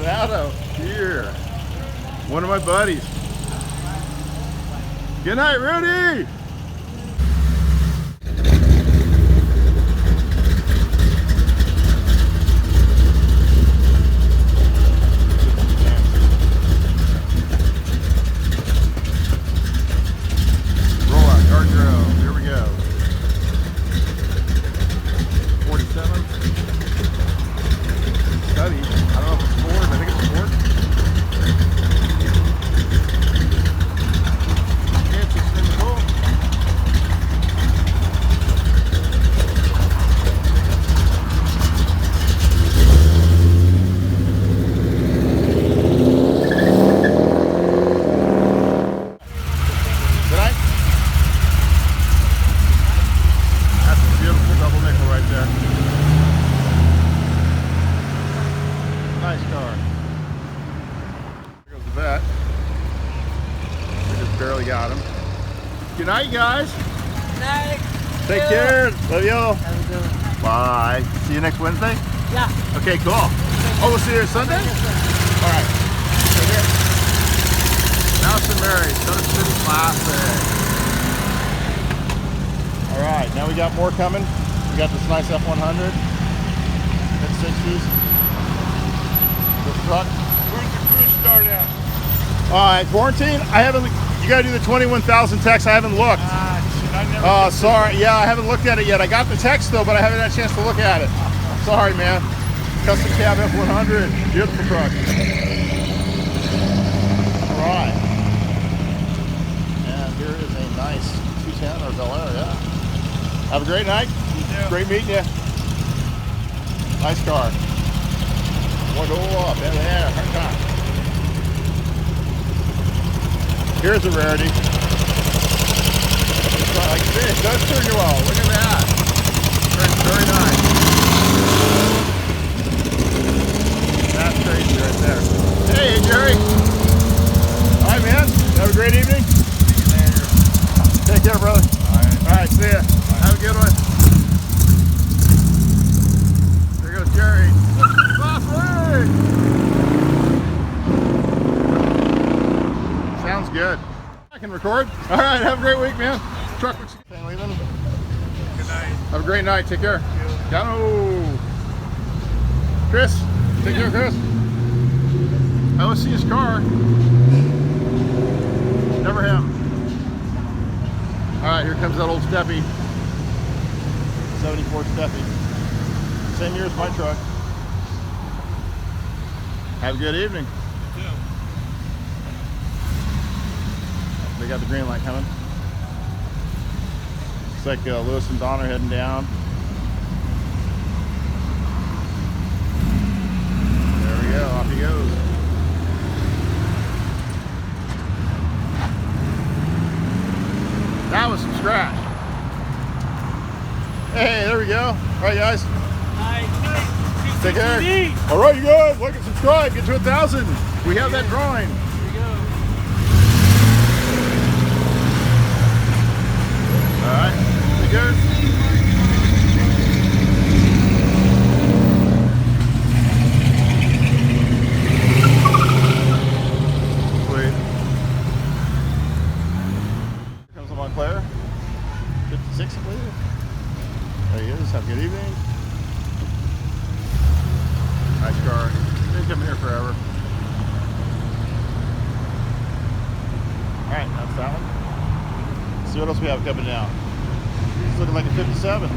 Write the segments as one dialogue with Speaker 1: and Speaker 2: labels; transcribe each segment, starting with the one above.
Speaker 1: Shadow here. One of my buddies. Good night, Rudy. Here we go. 47. Study. I don't know if it's Ford. I think it's Ford. It's extremely cool. Good night. That's a beautiful double nickel right there. Nice car. There goes the vet. We just barely got him. Good night, guys.
Speaker 2: Good night.
Speaker 1: Take care. Love y'all.
Speaker 2: Have a good one.
Speaker 1: Bye. See you next Wednesday?
Speaker 2: Yeah.
Speaker 1: Okay, cool. Oh, we'll see you Sunday? All right. Take care. Mouse and Mary, Southern City Classic. All right, now we got more coming. We got this nice F100, mid-60s. This truck.
Speaker 3: Where's the cruise start at?
Speaker 1: All right, quarantine. I haven't. You got to do the 21,000 text. I haven't looked.
Speaker 3: Shit, I never.
Speaker 1: Oh, sorry. Yeah, I haven't looked at it yet. I got the text though, but I haven't had a chance to look at it. Sorry, man. Custom cab F100. Beautiful truck. All right. And here is a nice 210 or Bel Air. Yeah. Have a great night. Great meeting you. Nice car. One door up. Yeah. Hard time. Here's a rarity. Like this, it does turn you well. Look at that. Turns very nice. That's crazy right there. Hey, Jerry. All right, man. Have a great evening. Take care, brother. All right, see ya. Have a good one. There goes Jerry. Sounds good. I can record. All right, have a great week, man. Truck with you. Leaving.
Speaker 3: Good night.
Speaker 1: Have a great night. Take care. Go. Chris. Take care, Chris. I let's see his car. Never him. All right, here comes that old Steffi. 74 Steffi. Same year as my truck. Have a good evening. They got the green light coming. It's like Lewis and Don are heading down. There we go, off he goes. That was some scratch. Hey, there we go. All right, guys.
Speaker 2: Night.
Speaker 1: Take care. All right, you guys, like and subscribe. Get to 1,000. We have that drawing. All right, here it goes. Sweet. Here comes the Montclair. 56, I believe. There he is. Have a good evening. Nice car. Been coming here forever. All right, that's that one. See what else we have coming down. It's looking like a 57.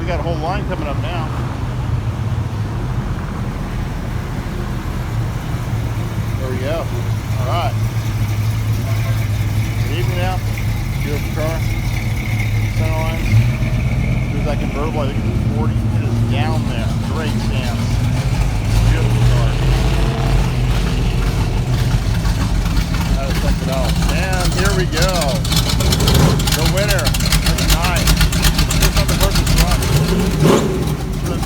Speaker 1: We got a whole line coming up now. There we go. All right. Good evening now. Beautiful car. Center lines. There's that convertible. I think it's 40. It is down there. Great stance. Beautiful car. Something else. And here we go. The winner of the night. Just on the purchase run. The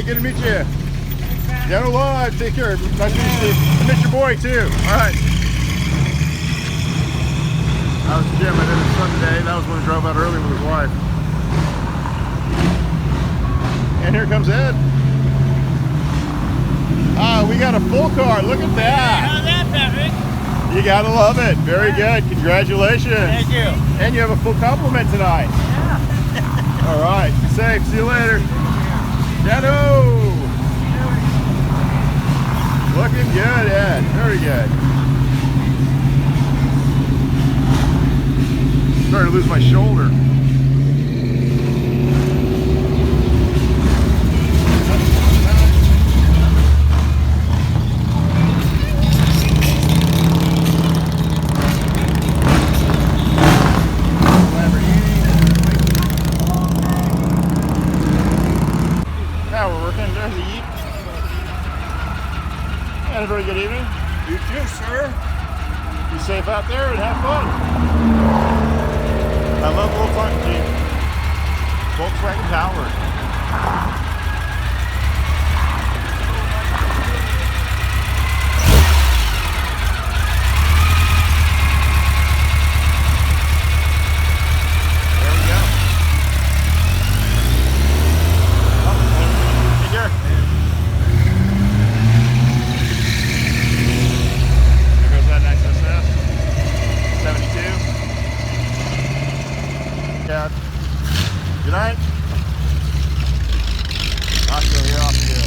Speaker 1: good to meet you. Down alive. Take care. Nice to meet you, Steve. I met your boy too. All right. That was Jim. I did his son today. That was when he drove out early with his wife. And here comes Ed. Ah, we got a full car. Look at that.
Speaker 2: How's that, Patrick?
Speaker 1: You gotta love it. Very good. Congratulations.
Speaker 2: Thank you.
Speaker 1: And you have a full complement tonight.
Speaker 2: Yeah.
Speaker 1: All right. Be safe. See you later. Shadow. Looking good, Ed. Very good. Starting to lose my shoulder. Now we're working. There's the Yeep. And a very good evening.
Speaker 3: You too, sir.
Speaker 1: Be safe out there and have fun. I love the little front Jeep. Volkswagen Power. There we go. Oh, hey, Derek. There goes that XSS 72. Dad. Good night. Off you go here, off you go.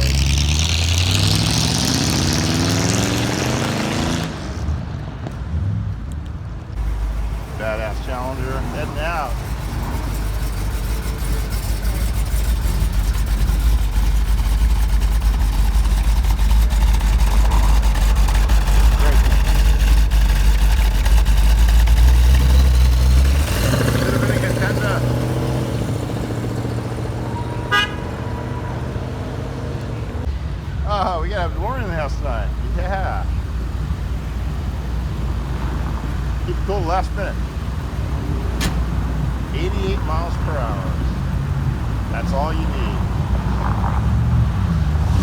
Speaker 1: Badass Challenger heading out. Oh, we gotta have DeLorean in the house tonight. Yeah. Keep it cool last minute. 88 miles per hour. That's all you need.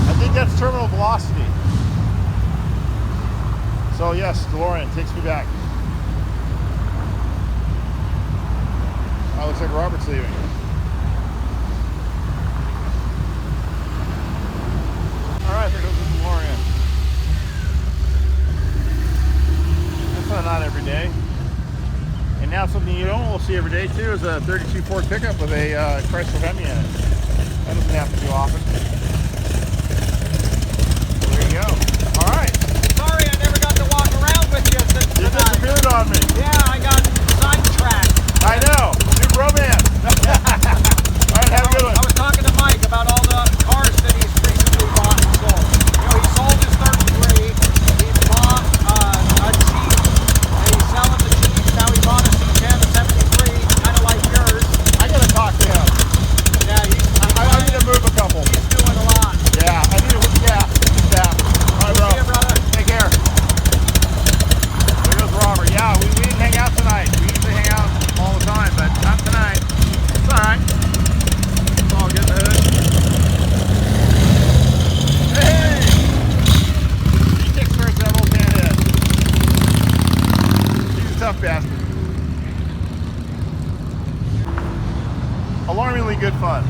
Speaker 1: I think that's terminal velocity. So yes, DeLorean takes me back. Oh, looks like Robert's leaving. Alright, there goes the DeLorean. That's not every day. And now something you don't will see every day too is a 32 Ford pickup with a Chrysler Hemi in it. That doesn't happen too often. So there you go. Alright.
Speaker 2: Sorry I never got to walk around with you since
Speaker 1: You
Speaker 2: tonight.
Speaker 1: disappeared on me.
Speaker 2: Yeah, I got sidetracked.
Speaker 1: I know. New bromance. Alright, have a good one.
Speaker 2: I was talking to Mike about all the cars that he's recently bought and sold. You know, he sold his 33. He bought a Jeep. And he's selling the Jeep. Now he bought a C10, a 73, kind of like yours.
Speaker 1: I gotta talk to him.
Speaker 2: Yeah,
Speaker 1: I need to move a couple.
Speaker 2: he's doing a lot.
Speaker 1: Yeah, I need to, yeah. Alright, bro.
Speaker 2: See you, brother.
Speaker 1: Take care. There goes Robert. Yeah, we didn't hang out tonight. We usually hang out all the time, but not tonight. It's alright. It's all good in the hood. Hey! He kicks first that old man head. He's a tough bastard. Alarmingly good fun.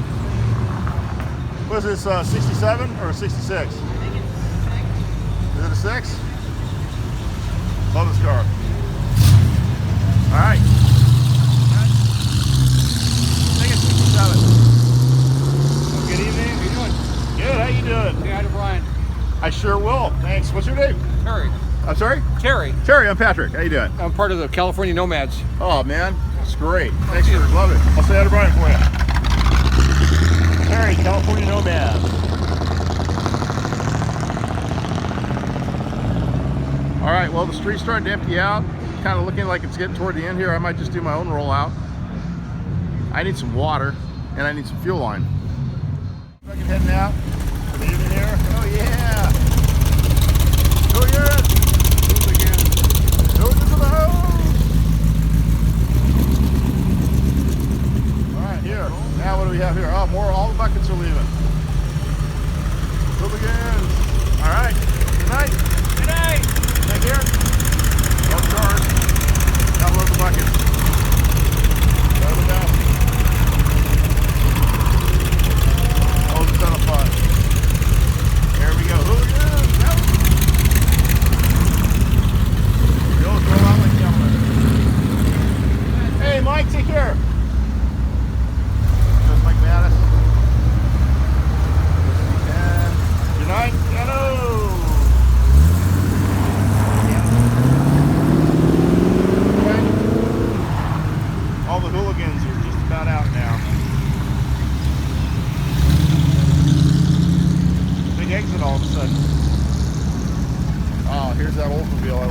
Speaker 1: Was this 67 or 66? Is it a 6? Love this car. Alright. I think it's 67. Well, good evening. How you doing? Good, how you doing?
Speaker 2: Say hi to Brian.
Speaker 1: I sure will. Thanks. What's your name?
Speaker 2: Terry.
Speaker 1: I'm sorry?
Speaker 2: Terry.
Speaker 1: Terry, I'm Patrick. How you doing?
Speaker 2: I'm part of the California Nomads.
Speaker 1: Oh man, it's great. Thanks for loving it. I'll say hi to Brian for you. Terry, California Nomad. All right, well the street's starting to empty out. Kind of looking like it's getting toward the end here. I might just do my own rollout. I need some water and I need some fuel line. Fucking heading out for the evening here. Oh yeah. Go again. Go again. Go to the house. All right, here. Now what do we have here? Oh, more. All the buckets are leaving.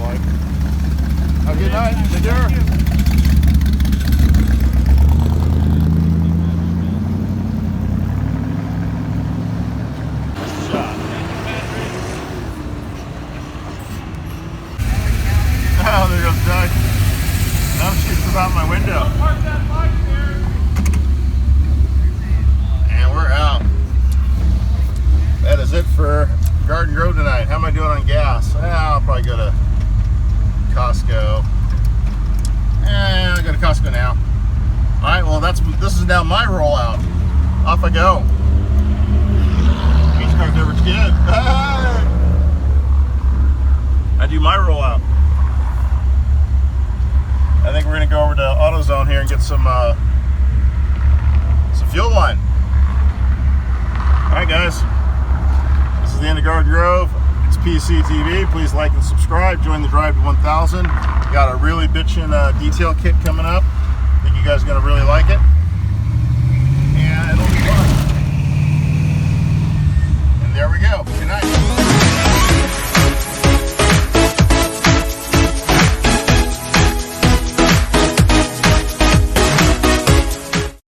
Speaker 1: like. Have a good night. Take care. Oh, there goes Doug. Now I'm shooting about my window.
Speaker 3: Park that bike there.
Speaker 1: And we're out. That is it for Garden Grove tonight. How am I doing on gas? I'll probably go to Costco. I'll go to Costco now. Alright, well this is now my rollout. Off I go. Beach car coverage kid. I do my rollout. I think we're gonna go over to AutoZone here and get some fuel line. Alright guys, this is the end of Garden Grove. It's PC TV. Please like and subscribe. Join the drive to 1,000. Got a really bitchin' detail kit coming up. I think you guys are gonna really like it. And it'll be fun. And there we go. Good night.